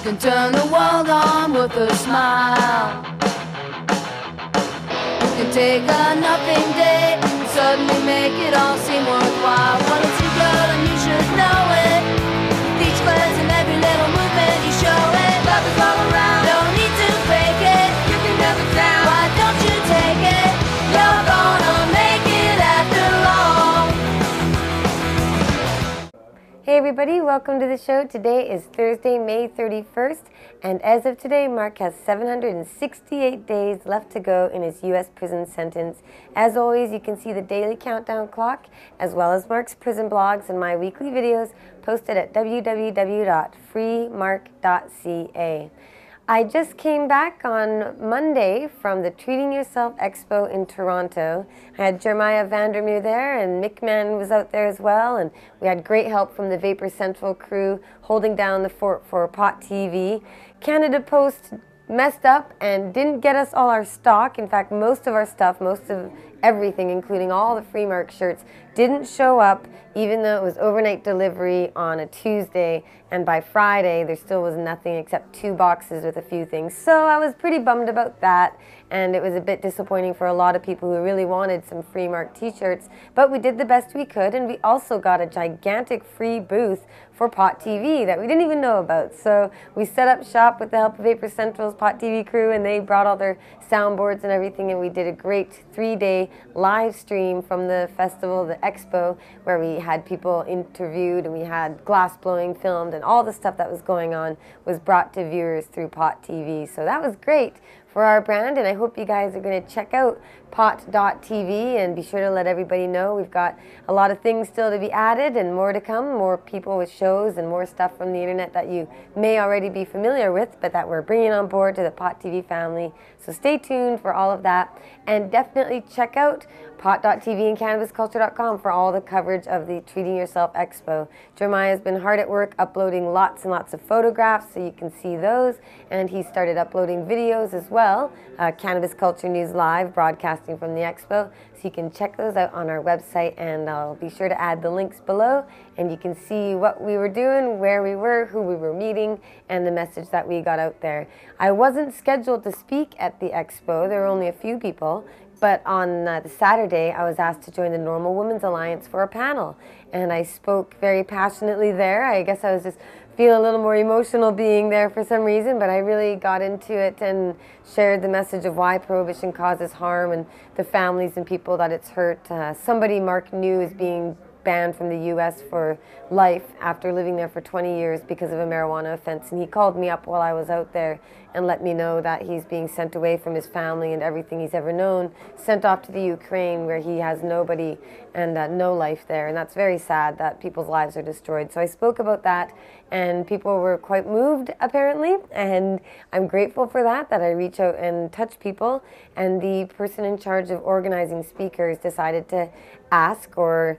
can turn the world on with a smile. You can take a nothing day and suddenly make it all seem worthwhile. Well, it's your girl and you should know it. With each glance and every little movement you show it. Love is all around, don't need to fake it. You can never down, why don't you take it? You're gonna make it after all. Hey everybody, welcome to the show. Today is Thursday, May 31st, and as of today, Mark has 768 days left to go in his U.S. prison sentence. As always, you can see the daily countdown clock, as well as Mark's prison blogs and my weekly videos posted at www.freemark.ca. I just came back on Monday from the Treating Yourself Expo in Toronto. I had Jeremiah Vandermeer there, and Mick Mann was out there as well, and we had great help from the Vapor Central crew holding down the fort for Pot TV. Canada Post messed up and didn't get us all our stock. In fact, most of our stuff, most of everything, including all the Free Mark shirts, didn't show up, even though it was overnight delivery on a Tuesday, and by Friday there still was nothing except 2 boxes with a few things. So I was pretty bummed about that, and it was a bit disappointing for a lot of people who really wanted some Free Mark t-shirts, but we did the best we could, and we also got a gigantic free booth for Pot TV that we didn't even know about. So we set up shop with the help of Vapor Central's Pot TV crew, and they brought all their soundboards and everything, and we did a great 3-day live stream from the festival, the expo, where we had people interviewed and we had glass blowing filmed, and all the stuff that was going on was brought to viewers through Pot TV. So that was great for our brand, and I hope you guys are going to check out pot.tv and be sure to let everybody know. We've got a lot of things still to be added and more to come, more people with shows and more stuff from the internet that you may already be familiar with, but that we're bringing on board to the Pot TV family. So stay tuned for all of that, and definitely check out pot.tv and cannabisculture.com for all the coverage of the Treating Yourself Expo. Jeremiah's been hard at work uploading lots and lots of photographs, so you can see those, and he started uploading videos as well. Cannabis Culture News Live, broadcasting from the expo, so you can check those out on our website, and I'll be sure to add the links below, and you can see what we were doing, where we were, who we were meeting, and the message that we got out there. I wasn't scheduled to speak at the expo. There were only a few people, but on the Saturday, I was asked to join the Normal Women's Alliance for a panel, and I spoke very passionately there. I guess I was just feeling a little more emotional being there for some reason, but I really got into it and shared the message of why prohibition causes harm and the families and people that it's hurt. Somebody Mark knew is being banned from the U.S. for life after living there for 20 years because of a marijuana offense, and he called me up while I was out there and let me know that he's being sent away from his family and everything he's ever known, sent off to the Ukraine where he has nobody and no life there, and that's very sad that people's lives are destroyed. So I spoke about that, and people were quite moved apparently, and I'm grateful for that I reach out and touch people, and the person in charge of organizing speakers decided to ask or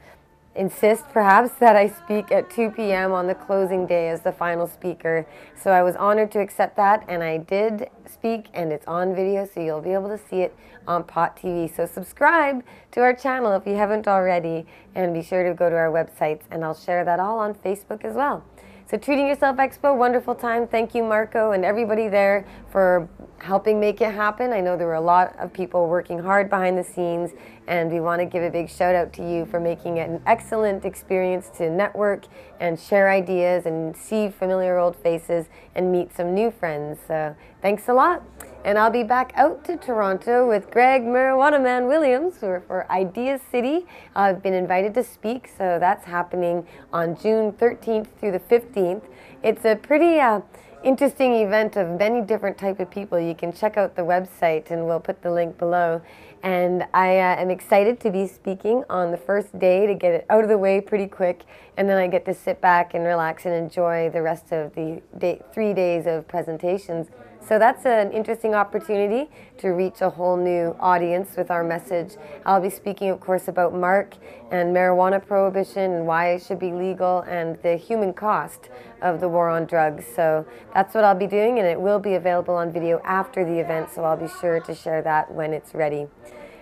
insist perhaps that I speak at 2 p.m. on the closing day as the final speaker. So I was honored to accept that, and I did speak, and it's on video, so you'll be able to see it on Pot TV. So subscribe to our channel if you haven't already, and be sure to go to our websites, and I'll share that all on Facebook as well. So Treating Yourself Expo, wonderful time. Thank you, Marco, and everybody there for helping make it happen. I know there were a lot of people working hard behind the scenes, and we want to give a big shout out to you for making it an excellent experience to network and share ideas and see familiar old faces and meet some new friends. So thanks a lot. And I'll be back out to Toronto with Greg Marijuana Man Williams for Ideas City. I've been invited to speak, so that's happening on June 13th through the 15th. It's a pretty interesting event of many different type of people. You can check out the website, and we'll put the link below. And I am excited to be speaking on the first day to get it out of the way pretty quick, and then I get to sit back and relax and enjoy the rest of the 3 days of presentations. So that's an interesting opportunity to reach a whole new audience with our message. I'll be speaking, of course, about MARC and marijuana prohibition and why it should be legal and the human cost of the war on drugs. So that's what I'll be doing, and it will be available on video after the event, so I'll be sure to share that when it's ready.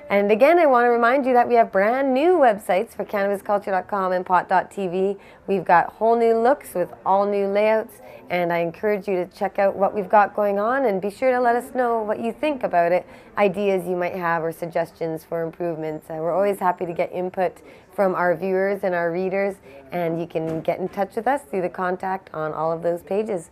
And again, I want to remind you that we have brand new websites for cannabisculture.com and pot.tv. We've got whole new looks with all new layouts, and I encourage you to check out what we've got going on and be sure to let us know what you think about it, ideas you might have or suggestions for improvements. We're always happy to get input from our viewers and our readers, and you can get in touch with us through the contact on all of those pages.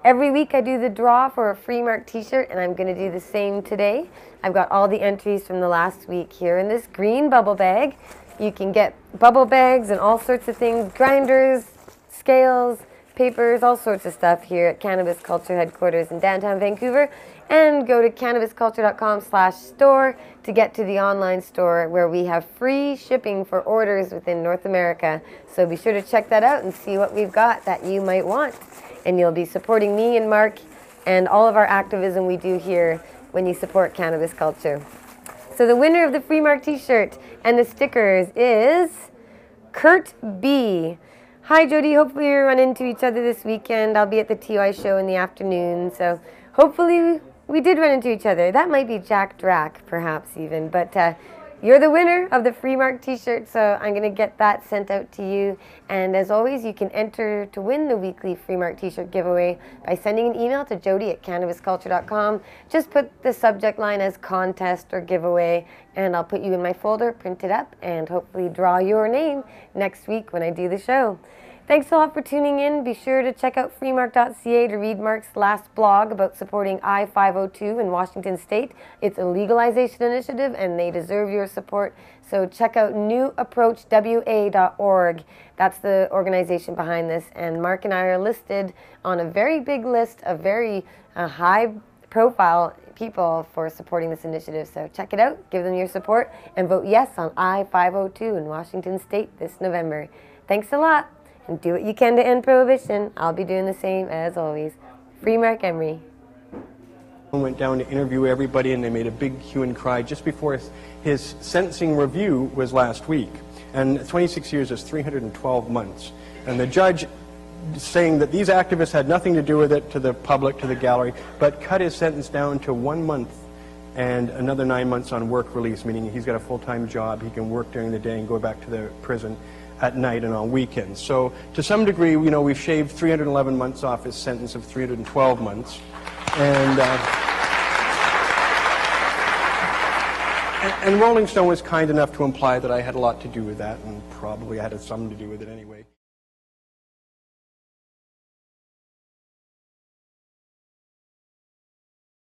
Every week I do the draw for a free MARC t-shirt, and I'm going to do the same today. I've got all the entries from the last week here in this green bubble bag. You can get bubble bags and all sorts of things, grinders, scales, papers, all sorts of stuff here at Cannabis Culture headquarters in downtown Vancouver. And go to cannabisculture.com/store to get to the online store where we have free shipping for orders within North America. So be sure to check that out and see what we've got that you might want. And you'll be supporting me and MARC and all of our activism we do here when you support Cannabis Culture. So the winner of the free MARC t-shirt and the stickers is Kurt B. Hi Jodie, hopefully we run into each other this weekend. I'll be at the TY show in the afternoon, so hopefully we did run into each other. That might be Jack Drack, perhaps even, but you're the winner of the free MARC t-shirt, so I'm going to get that sent out to you. And as always, you can enter to win the weekly free MARC t-shirt giveaway by sending an email to jodie@cannabisculture.com. Just put the subject line as contest or giveaway, and I'll put you in my folder, print it up, and hopefully draw your name next week when I do the show. Thanks a lot for tuning in. Be sure to check out freemarc.ca to read MARC's last blog about supporting I-502 in Washington State. It's a legalization initiative and they deserve your support. So check out newapproachwa.org. That's the organization behind this. And MARC and I are listed on a very big list of very high profile people for supporting this initiative. So check it out, give them your support, and vote yes on I-502 in Washington State this November. Thanks a lot. And do what you can to end prohibition. I'll be doing the same as always. Free Mark Emery. I went down to interview everybody, and they made a big hue and cry just before his sentencing review was last week. And 26 years is 312 months. And the judge saying that these activists had nothing to do with it, to the public, to the gallery, but cut his sentence down to 1 month and another 9 months on work release, meaning he's got a full-time job, he can work during the day and go back to the prison at night and on weekends. So to some degree, you know, we've shaved 311 months off his sentence of 312 months. And Rolling Stone was kind enough to imply that I had a lot to do with that, and probably I had some to do with it anyway.